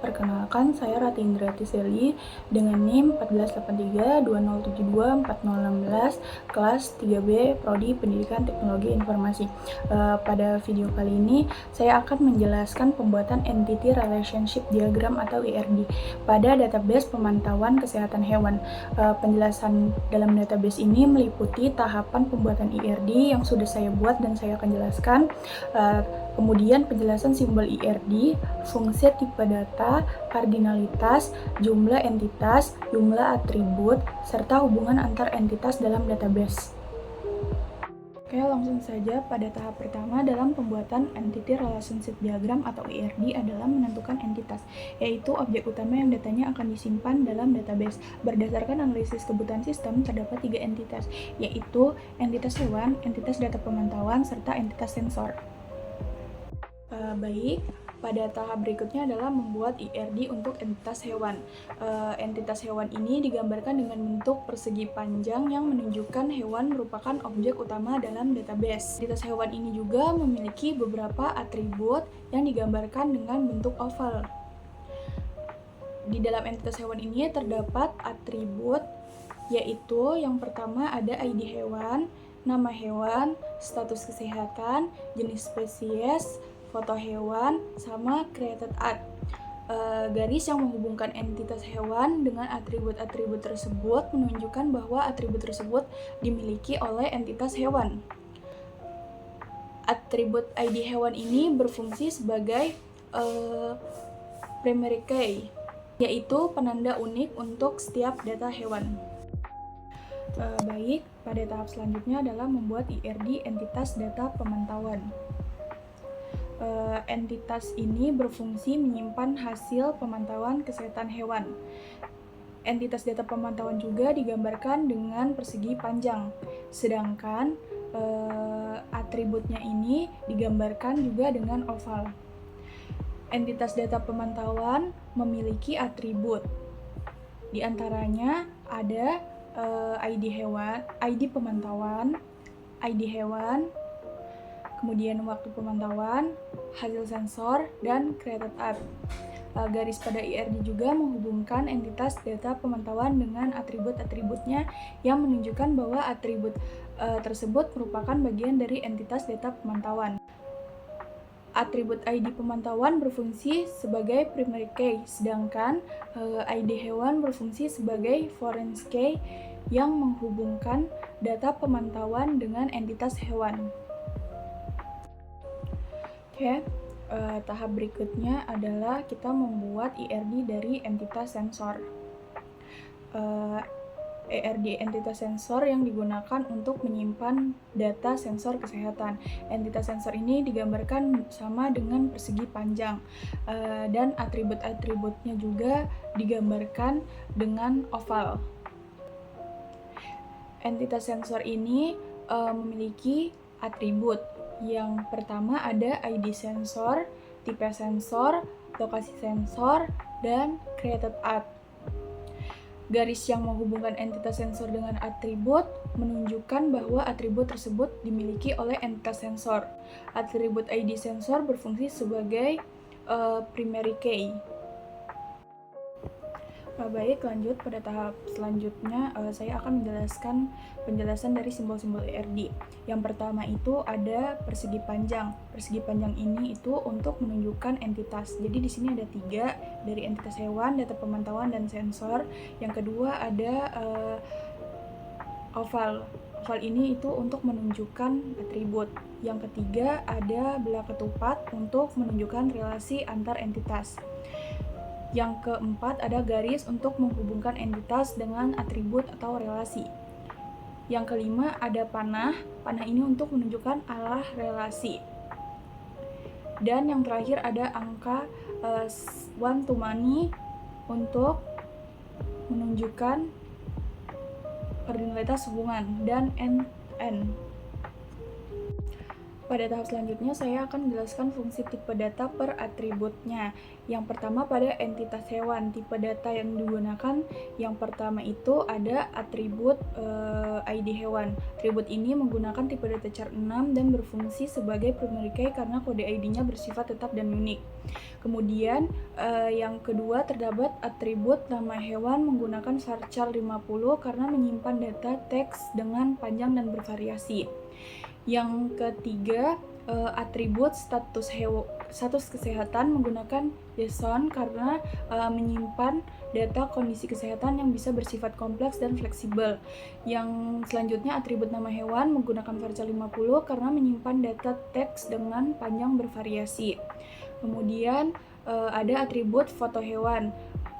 Perkenalkan, saya Rati Indrati Seli dengan NIM 14832072416 kelas 3B Prodi Pendidikan Teknologi Informasi. Pada video kali ini, saya akan menjelaskan pembuatan Entity Relationship Diagram atau ERD pada database pemantauan kesehatan hewan. Penjelasan dalam database ini meliputi tahapan pembuatan ERD yang sudah saya buat dan saya akan jelaskan. Kemudian penjelasan simbol ERD, fungsi tipe data, kardinalitas, jumlah entitas, jumlah atribut, serta hubungan antar entitas dalam database. Oke, langsung saja pada tahap pertama dalam pembuatan Entity Relationship Diagram atau ERD adalah menentukan entitas, yaitu objek utama yang datanya akan disimpan dalam database. Berdasarkan analisis kebutuhan sistem, terdapat 3 entitas, yaitu entitas hewan, entitas data pemantauan, serta entitas sensor. Baik, pada tahap berikutnya adalah membuat ERD untuk entitas hewan. Entitas hewan ini digambarkan dengan bentuk persegi panjang yang menunjukkan hewan merupakan objek utama dalam database. Entitas hewan ini juga memiliki beberapa atribut yang digambarkan dengan bentuk oval. Di dalam entitas hewan ini terdapat atribut, yaitu yang pertama ada ID hewan, nama hewan, status kesehatan, jenis spesies, foto hewan, sama created art. Garis yang menghubungkan entitas hewan dengan atribut-atribut tersebut menunjukkan bahwa atribut tersebut dimiliki oleh entitas hewan. Atribut ID hewan ini berfungsi sebagai primary key, yaitu penanda unik untuk setiap data hewan. Baik, pada tahap selanjutnya adalah membuat ERD entitas data pemantauan. Entitas ini berfungsi menyimpan hasil pemantauan kesehatan hewan. Entitas data pemantauan juga digambarkan dengan persegi panjang, sedangkan atributnya ini digambarkan juga dengan oval. Entitas data pemantauan memiliki atribut. Di antaranya ada ID hewan, ID pemantauan, ID hewan, kemudian waktu pemantauan, hasil sensor, dan created art. Garis pada ERD juga menghubungkan entitas data pemantauan dengan atribut-atributnya yang menunjukkan bahwa atribut tersebut merupakan bagian dari entitas data pemantauan. Atribut ID pemantauan berfungsi sebagai primary key, sedangkan ID hewan berfungsi sebagai foreign key yang menghubungkan data pemantauan dengan entitas hewan. Oke, tahap berikutnya adalah kita membuat ERD dari entitas sensor. ERD entitas sensor yang digunakan untuk menyimpan data sensor kesehatan. Entitas sensor ini digambarkan sama dengan persegi panjang, dan atribut-atributnya juga digambarkan dengan oval. Entitas sensor ini memiliki atribut. Yang pertama ada ID sensor, tipe sensor, lokasi sensor, dan created art. Garis yang menghubungkan entitas sensor dengan atribut menunjukkan bahwa atribut tersebut dimiliki oleh entitas sensor. Atribut ID sensor berfungsi sebagai primary key. Baik, lanjut pada tahap selanjutnya, saya akan menjelaskan penjelasan dari simbol-simbol ERD. Yang pertama itu ada persegi panjang. Persegi panjang ini itu untuk menunjukkan entitas. Jadi di sini ada 3 dari entitas hewan, data pemantauan, dan sensor. Yang kedua ada oval. Oval ini itu untuk menunjukkan atribut. Yang ketiga ada belah ketupat untuk menunjukkan relasi antar entitas. Yang keempat ada garis untuk menghubungkan entitas dengan atribut atau relasi. Yang kelima ada panah. Panah ini untuk menunjukkan arah relasi. Dan yang terakhir ada angka one to many untuk menunjukkan kardinalitas hubungan dan n. Pada tahap selanjutnya, saya akan menjelaskan fungsi tipe data per atributnya. Yang pertama pada entitas hewan, tipe data yang digunakan yang pertama itu ada atribut ID hewan. Atribut ini menggunakan tipe data char6 dan berfungsi sebagai primary key karena kode ID-nya bersifat tetap dan unik. Kemudian yang kedua terdapat atribut nama hewan menggunakan varchar 50 karena menyimpan data teks dengan panjang dan bervariasi. Yang ketiga, atribut status kesehatan menggunakan JSON karena menyimpan data kondisi kesehatan yang bisa bersifat kompleks dan fleksibel. Yang selanjutnya, atribut nama hewan menggunakan varchar 50 karena menyimpan data teks dengan panjang bervariasi. Kemudian ada atribut foto hewan.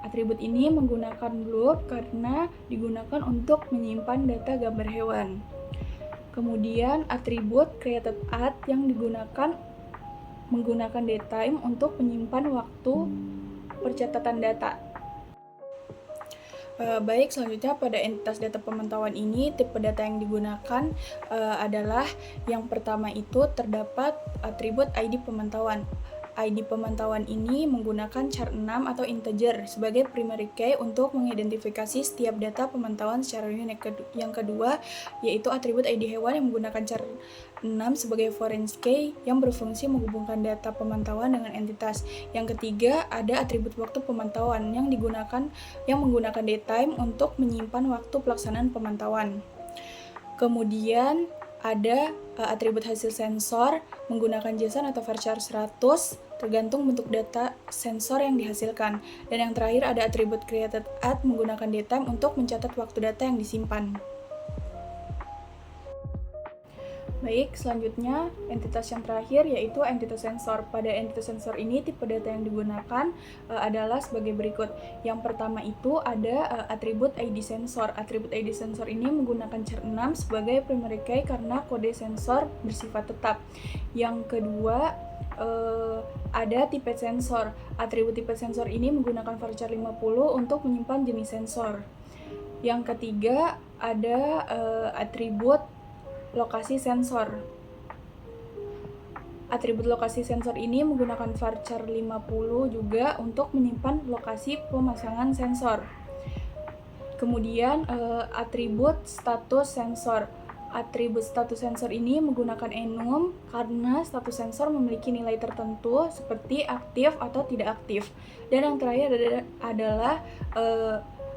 Atribut ini menggunakan glob karena digunakan untuk menyimpan data gambar hewan. Kemudian atribut created at yang menggunakan datetime untuk menyimpan waktu percatatan data. Baik, selanjutnya pada entitas data pemantauan ini, tipe data yang digunakan adalah yang pertama itu terdapat atribut ID pemantauan. ID pemantauan ini menggunakan char6 atau integer sebagai primary key untuk mengidentifikasi setiap data pemantauan secara unik. Yang kedua, yaitu atribut ID hewan yang menggunakan char6 sebagai foreign key yang berfungsi menghubungkan data pemantauan dengan entitas. Yang ketiga, ada atribut waktu pemantauan yang menggunakan datetime untuk menyimpan waktu pelaksanaan pemantauan. Kemudian ada atribut hasil sensor menggunakan JSON atau varchar 100 tergantung bentuk data sensor yang dihasilkan. Dan yang terakhir ada atribut created at menggunakan datetime untuk mencatat waktu data yang disimpan. Baik, selanjutnya entitas yang terakhir yaitu entitas sensor. Pada entitas sensor ini tipe data yang digunakan adalah sebagai berikut. Yang pertama itu ada atribut ID sensor. Atribut ID sensor ini menggunakan char6 sebagai primary key karena kode sensor bersifat tetap. Yang kedua ada tipe sensor. Atribut tipe sensor ini menggunakan varchar 50 untuk menyimpan jenis sensor. Yang ketiga ada atribut lokasi sensor. Atribut lokasi sensor ini menggunakan varchar 50 juga untuk menyimpan lokasi pemasangan sensor. Kemudian atribut status sensor. Atribut status sensor ini menggunakan enum karena status sensor memiliki nilai tertentu seperti aktif atau tidak aktif. Dan yang terakhir adalah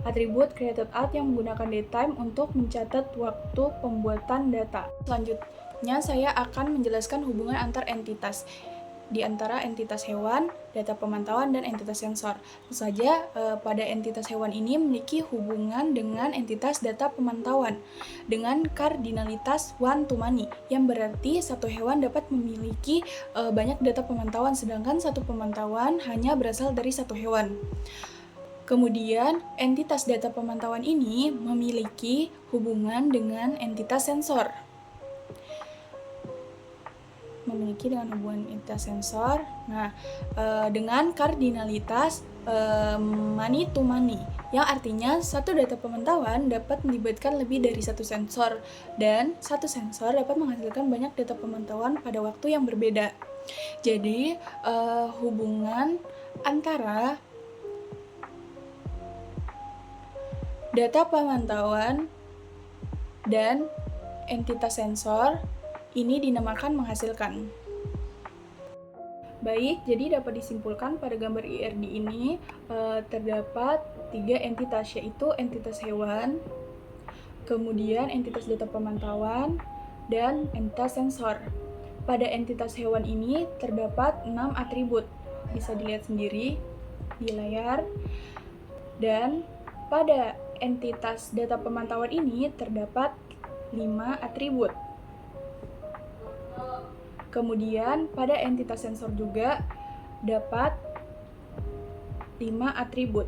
atribut created at yang menggunakan datetime untuk mencatat waktu pembuatan data. Selanjutnya saya akan menjelaskan hubungan antar entitas di antara entitas hewan, data pemantauan, dan entitas sensor. Tentu saja pada entitas hewan ini memiliki hubungan dengan entitas data pemantauan dengan kardinalitas one to many, yang berarti satu hewan dapat memiliki banyak data pemantauan, sedangkan satu pemantauan hanya berasal dari satu hewan. Kemudian, entitas data pemantauan ini memiliki hubungan dengan entitas sensor. Dengan kardinalitas many to many, yang artinya satu data pemantauan dapat melibatkan lebih dari satu sensor, dan satu sensor dapat menghasilkan banyak data pemantauan pada waktu yang berbeda. Jadi, hubungan antara data pemantauan dan entitas sensor ini dinamakan menghasilkan. Baik, jadi dapat disimpulkan pada gambar IRD ini terdapat 3 entitas, yaitu entitas hewan, kemudian entitas data pemantauan, dan entitas sensor. Pada entitas hewan ini terdapat 6 atribut, bisa dilihat sendiri di layar. Dan pada entitas data pemantauan ini terdapat 5 atribut. Kemudian pada entitas sensor juga dapat 5 atribut.